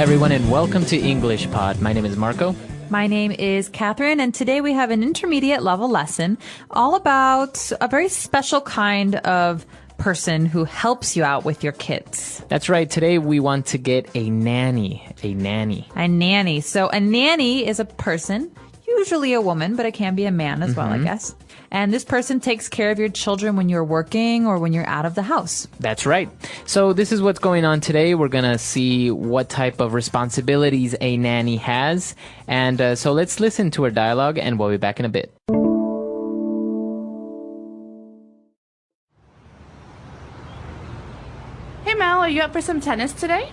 everyone, and welcome to English Pod. My name is Marco. My name is Catherine, and today we have an intermediate level lesson all about a very special kind of person who helps you out with your kids. That's right. Today we want to get a nanny. A nanny. A nanny. So a nanny is a person, usually a woman, but it can be a man as well, I guess. And this person takes care of your children when you're working or when you're out of the house. That's right. So this is what's going on today. We're going to see what type of responsibilities a nanny has. And so let's listen to our dialogue, and we'll be back in a bit. Hey Mal, are you up for some tennis today?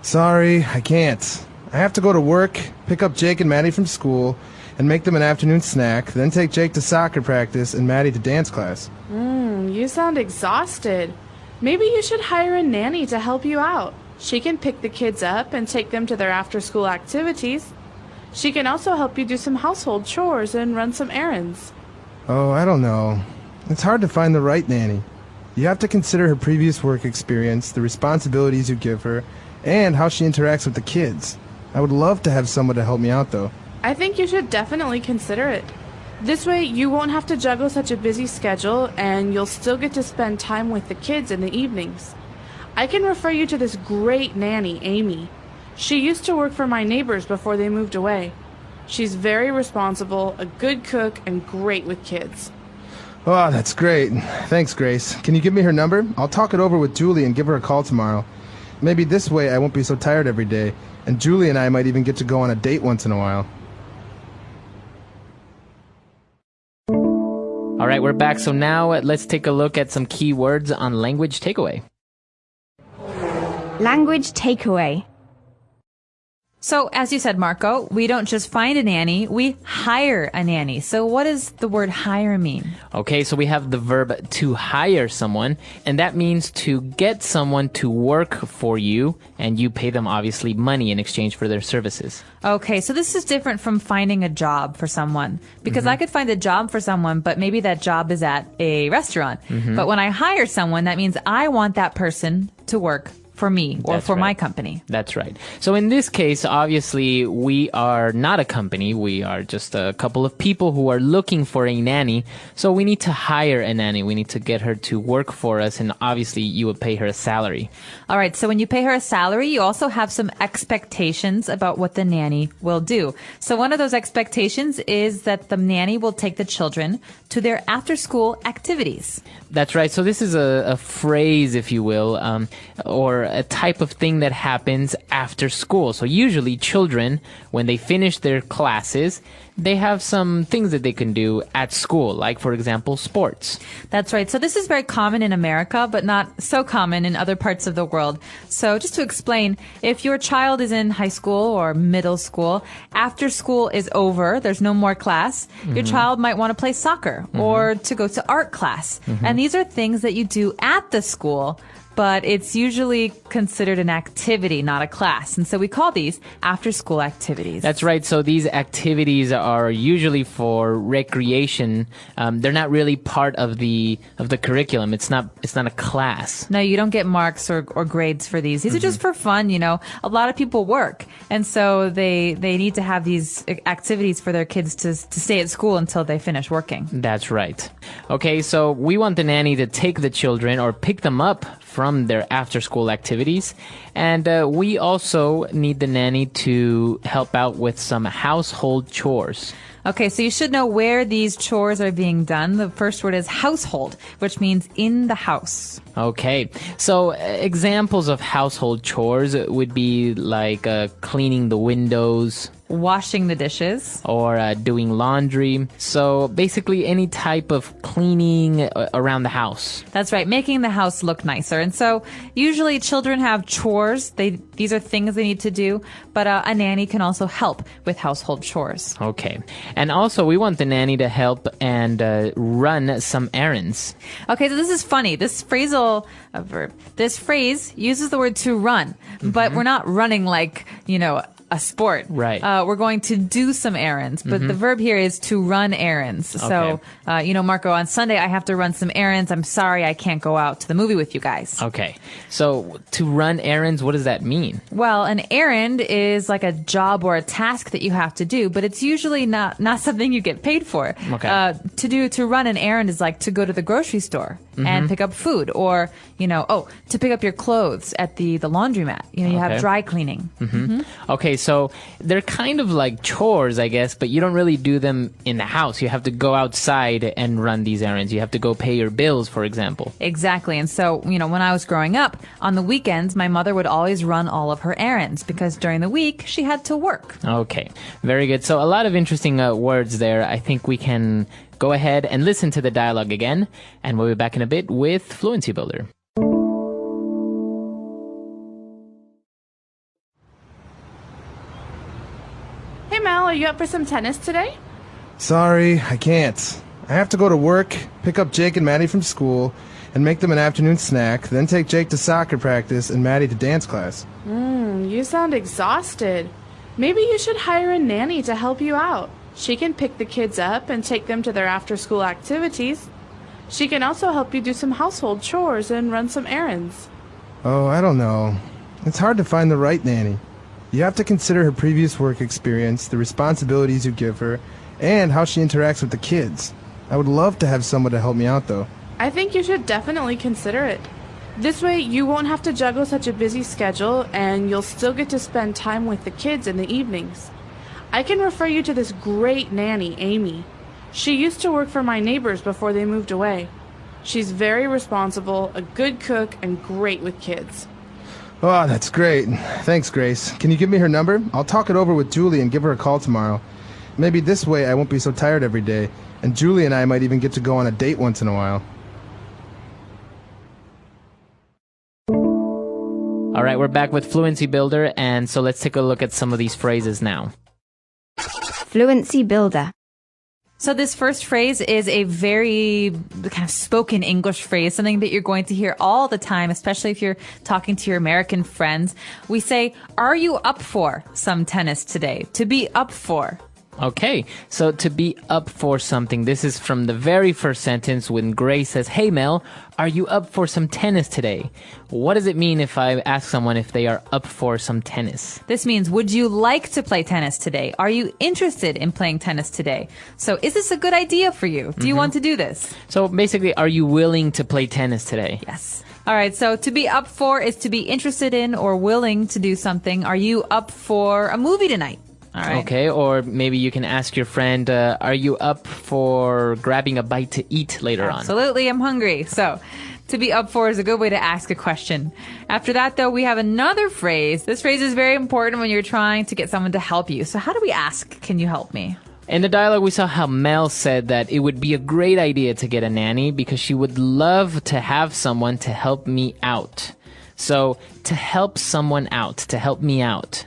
Sorry, I can't. I have to go to work, pick up Jake and Maddie from school, and make them an afternoon snack, then take Jake to soccer practice and Maddie to dance class. You sound exhausted. Maybe you should hire a nanny to help you out. She can pick the kids up and take them to their after-school activities. She can also help you do some household chores and run some errands. Oh, I don't know. It's hard to find the right nanny. You have to consider her previous work experience, the responsibilities you give her, and how she interacts with the kids. I would love to have someone to help me out, though. I think you should definitely consider it. This way, you won't have to juggle such a busy schedule, and you'll still get to spend time with the kids in the evenings. I can refer you to this great nanny, Amy. She used to work for my neighbors before they moved away. She's very responsible, a good cook, and great with kids. Oh, that's great. Thanks, Grace. Can you give me her number? I'll talk it over with Julie and give her a call tomorrow. Maybe this way I won't be so tired every day, and Julie and I might even get to go on a date once in a while. All right, we're back. So now let's take a look at some key words on language takeaway. Language takeaway. So, as you said, Marco, we don't just find a nanny, we hire a nanny. So what does the word hire mean? Okay, so we have the verb to hire someone, and that means to get someone to work for you, and you pay them obviously money in exchange for their services. Okay, so this is different from finding a job for someone, because I could find a job for someone, but maybe that job is at a restaurant. But when I hire someone, that means I want that person to work for me or That's for right. my company. That's right. So in this case, obviously, we are not a company. We are just a couple of people who are looking for a nanny. So we need to hire a nanny. We need to get her to work for us. And obviously, you would pay her a salary. All right, so when you pay her a salary, you also have some expectations about what the nanny will do. So one of those expectations is that the nanny will take the children to their after-school activities. That's right. So this is a phrase, if you will, or a type of thing that happens after school. So usually children, when they finish their classes, they have some things that they can do at school, like, for example, sports. That's right. So this is very common in America, but not so common in other parts of the world. So just to explain, if your child is in high school or middle school, after school is over, there's no more class, your child might want to play soccer or to go to art class. And these are things that you do at the school, but it's usually considered an activity, not a class. And so we call these after-school activities. That's right. So these activities are usually for recreation. They're not really part of the curriculum. It's not a class. No, you don't get marks or grades for these. These are just for fun, you know. A lot of people work, and so they need to have these activities for their kids to stay at school until they finish working. That's right. Okay, so we want the nanny to take the children or pick them up from their after-school activities. And we also need the nanny to help out with some household chores. Okay, so you should know where these chores are being done. The first word is household, which means in the house. Okay, so examples of household chores would be like cleaning the windows, Washing the dishes. or doing laundry. So basically any type of cleaning around the house. That's right, making the house look nicer. And so usually children have chores. These are things they need to do, but a nanny can also help with household chores. Okay. And also we want the nanny to help and run some errands. Okay, so this is funny. This phrasal verb, this phrase uses the word to run, but we're not running like, a sport. Right. We're going to do some errands, but the verb here is to run errands. So, Marco, on Sunday I have to run some errands. I'm sorry I can't go out to the movie with you guys. Okay. So to run errands, what does that mean? Well, an errand is like a job or a task that you have to do, but it's usually not something you get paid for. Okay. To run an errand is like to go to the grocery store and pick up food, or to pick up your clothes at the laundromat. You have dry cleaning. Okay, so they're kind of like chores, I guess, but you don't really do them in the house. You have to go outside and run these errands. You have to go pay your bills, for example. Exactly. And so, when I was growing up, on the weekends, my mother would always run all of her errands because during the week, she had to work. Okay, very good. So a lot of interesting words there. I think we can go ahead and listen to the dialogue again, and we'll be back in a bit with Fluency Builder. Hey Mel, are you up for some tennis today? Sorry, I can't. I have to go to work, pick up Jake and Maddie from school, and make them an afternoon snack, then take Jake to soccer practice and Maddie to dance class. You sound exhausted. Maybe you should hire a nanny to help you out. She can pick the kids up and take them to their after-school activities. She can also help you do some household chores and run some errands. Oh, I don't know. It's hard to find the right nanny. You have to consider her previous work experience, the responsibilities you give her, and how she interacts with the kids. I would love to have someone to help me out, though. I think you should definitely consider it. This way, you won't have to juggle such a busy schedule, and you'll still get to spend time with the kids in the evenings. I can refer you to this great nanny, Amy. She used to work for my neighbors before they moved away. She's very responsible, a good cook, and great with kids. Oh, that's great. Thanks, Grace. Can you give me her number? I'll talk it over with Julie and give her a call tomorrow. Maybe this way I won't be so tired every day, and Julie and I might even get to go on a date once in a while. All right, we're back with Fluency Builder, and so let's take a look at some of these phrases now. Fluency Builder. So this first phrase is a very kind of spoken English phrase, something that you're going to hear all the time, especially if you're talking to your American friends. We say, are you up for some tennis today? To be up for. Okay, so to be up for something, this is from the very first sentence when Grace says, hey Mel, are you up for some tennis today? What does it mean if I ask someone if they are up for some tennis? This means, would you like to play tennis today? Are you interested in playing tennis today? So is this a good idea for you? Do you want to do this? So basically, are you willing to play tennis today? Yes. All right, so to be up for is to be interested in or willing to do something. Are you up for a movie tonight? All right. Okay, or maybe you can ask your friend, are you up for grabbing a bite to eat later on? Absolutely, I'm hungry. So, to be up for is a good way to ask a question. After that, though, we have another phrase. This phrase is very important when you're trying to get someone to help you. So how do we ask, can you help me? In the dialogue, we saw how Mel said that it would be a great idea to get a nanny because she would love to have someone to help me out. So, to help someone out, to help me out.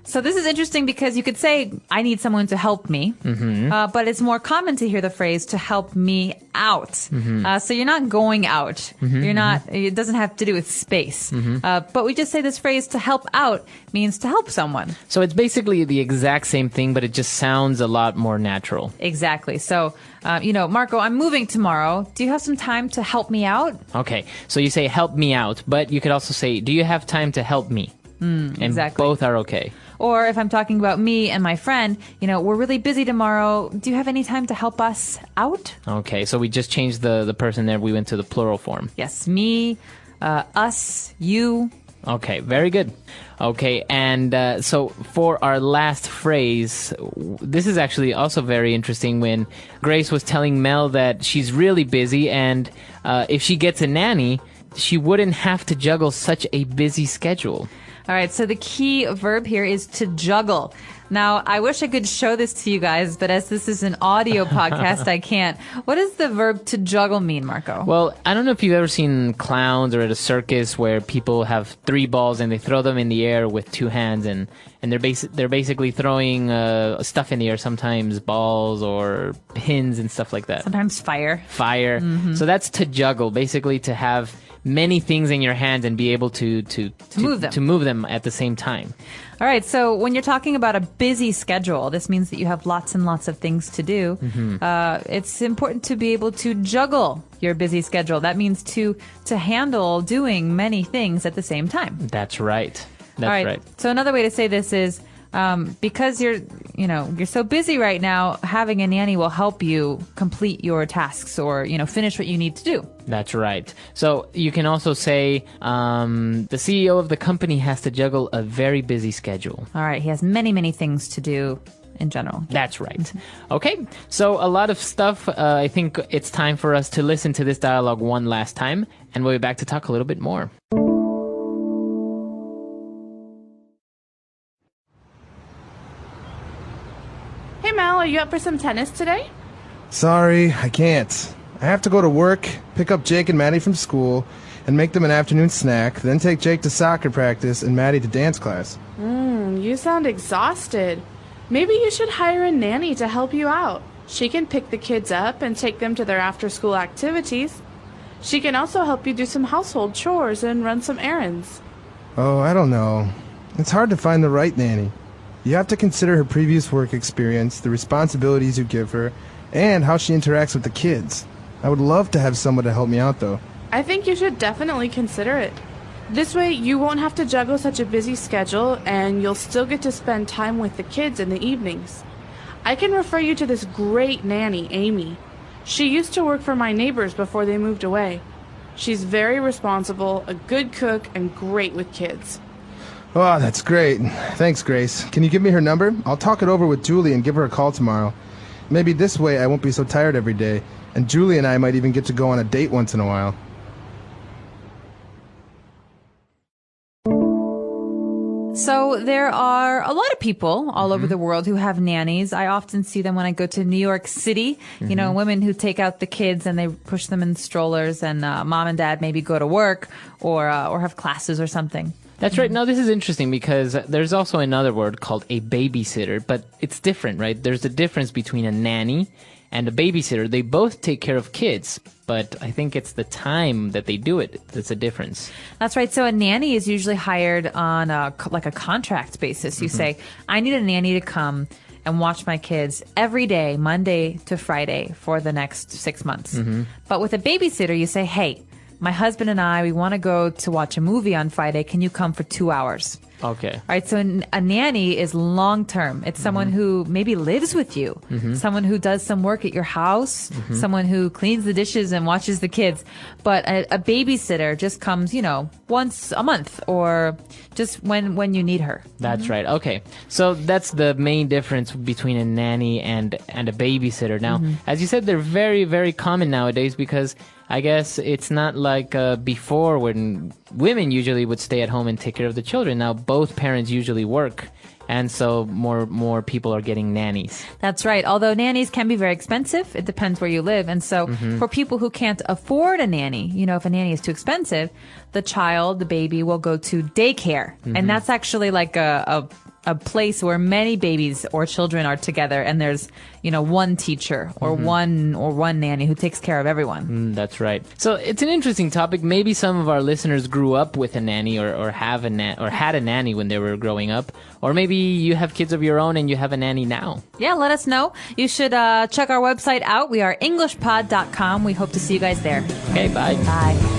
So this is interesting because you could say, I need someone to help me, but it's more common to hear the phrase to help me out. So you're not going out. You're not, it doesn't have to do with space. But we just say this phrase to help out means to help someone. So it's basically the exact same thing, but it just sounds a lot more natural. Exactly. So, Marco, I'm moving tomorrow. Do you have some time to help me out? Okay. So you say help me out, but you could also say, do you have time to help me? And exactly. Both are okay. Or if I'm talking about me and my friend, we're really busy tomorrow. Do you have any time to help us out? Okay, so we just changed the person there. We went to the plural form. Yes, me, us, you. Okay, very good. Okay, and so for our last phrase, this is actually also very interesting when Grace was telling Mel that she's really busy and if she gets a nanny, she wouldn't have to juggle such a busy schedule. All right, so the key verb here is to juggle. Now, I wish I could show this to you guys, but as this is an audio podcast, I can't. What does the verb to juggle mean, Marco? Well, I don't know if you've ever seen clowns or at a circus where people have 3 balls and they throw them in the air with 2 hands, and they're basically throwing stuff in the air, sometimes balls or pins and stuff like that. Sometimes fire. Fire. So that's to juggle, basically to have many things in your hands and be able to move them at the same time. All right, so when you're talking about a busy schedule, this means that you have lots and lots of things to do. It's important to be able to juggle your busy schedule. That means to handle doing many things at the same time. That's right. That's All right. right. So another way to say this is because you're so busy right now, having a nanny will help you complete your tasks or, finish what you need to do. That's right. So you can also say the CEO of the company has to juggle a very busy schedule. All right. He has many, many things to do in general. That's right. Okay. So a lot of stuff. I think it's time for us to listen to this dialogue one last time, and we'll be back to talk a little bit more. Hey Mal, are you up for some tennis today? Sorry, I can't. I have to go to work, pick up Jake and Maddie from school, and make them an afternoon snack, then take Jake to soccer practice and Maddie to dance class. You sound exhausted. Maybe you should hire a nanny to help you out. She can pick the kids up and take them to their after-school activities. She can also help you do some household chores and run some errands. Oh, I don't know. It's hard to find the right nanny. You have to consider her previous work experience, the responsibilities you give her, and how she interacts with the kids. I would love to have someone to help me out, though. I think you should definitely consider it. This way, you won't have to juggle such a busy schedule, and you'll still get to spend time with the kids in the evenings. I can refer you to this great nanny, Amy. She used to work for my neighbors before they moved away. She's very responsible, a good cook, and great with kids. Oh, that's great. Thanks, Grace. Can you give me her number? I'll talk it over with Julie and give her a call tomorrow. Maybe this way I won't be so tired every day, and Julie and I might even get to go on a date once in a while. So there are a lot of people all over the world who have nannies. I often see them when I go to New York City, women who take out the kids and they push them in strollers, and mom and dad maybe go to work or have classes or something. That's right. Now, this is interesting because there's also another word called a babysitter, but it's different, right? There's a difference between a nanny and a babysitter. They both take care of kids, but I think it's the time that they do it that's a difference. That's right. So a nanny is usually hired on a contract basis. You say, I need a nanny to come and watch my kids every day, Monday to Friday, for the next 6 months. But with a babysitter, you say, hey, my husband and I, we want to go to watch a movie on Friday. Can you come for 2 hours? Okay. All right. So a nanny is long term. It's someone who maybe lives with you, someone who does some work at your house, someone who cleans the dishes and watches the kids. But a babysitter just comes, once a month or just when you need her. That's right. Okay. So that's the main difference between a nanny and a babysitter. Now, as you said, they're very, very common nowadays because I guess it's not like before when women usually would stay at home and take care of the children. Now both parents usually work, and so more people are getting nannies. That's right. Although nannies can be very expensive, it depends where you live. And so for people who can't afford a nanny, if a nanny is too expensive, the baby will go to daycare. And that's actually like a place where many babies or children are together, and there's one teacher or one nanny who takes care of everyone. That's right. So it's an interesting topic. Maybe some of our listeners grew up with a nanny or had a nanny when they were growing up, or maybe you have kids of your own and you have a nanny now. Yeah, let us know. You should check our website out. We are EnglishPod.com. We hope to see you guys there. Okay, bye. Bye.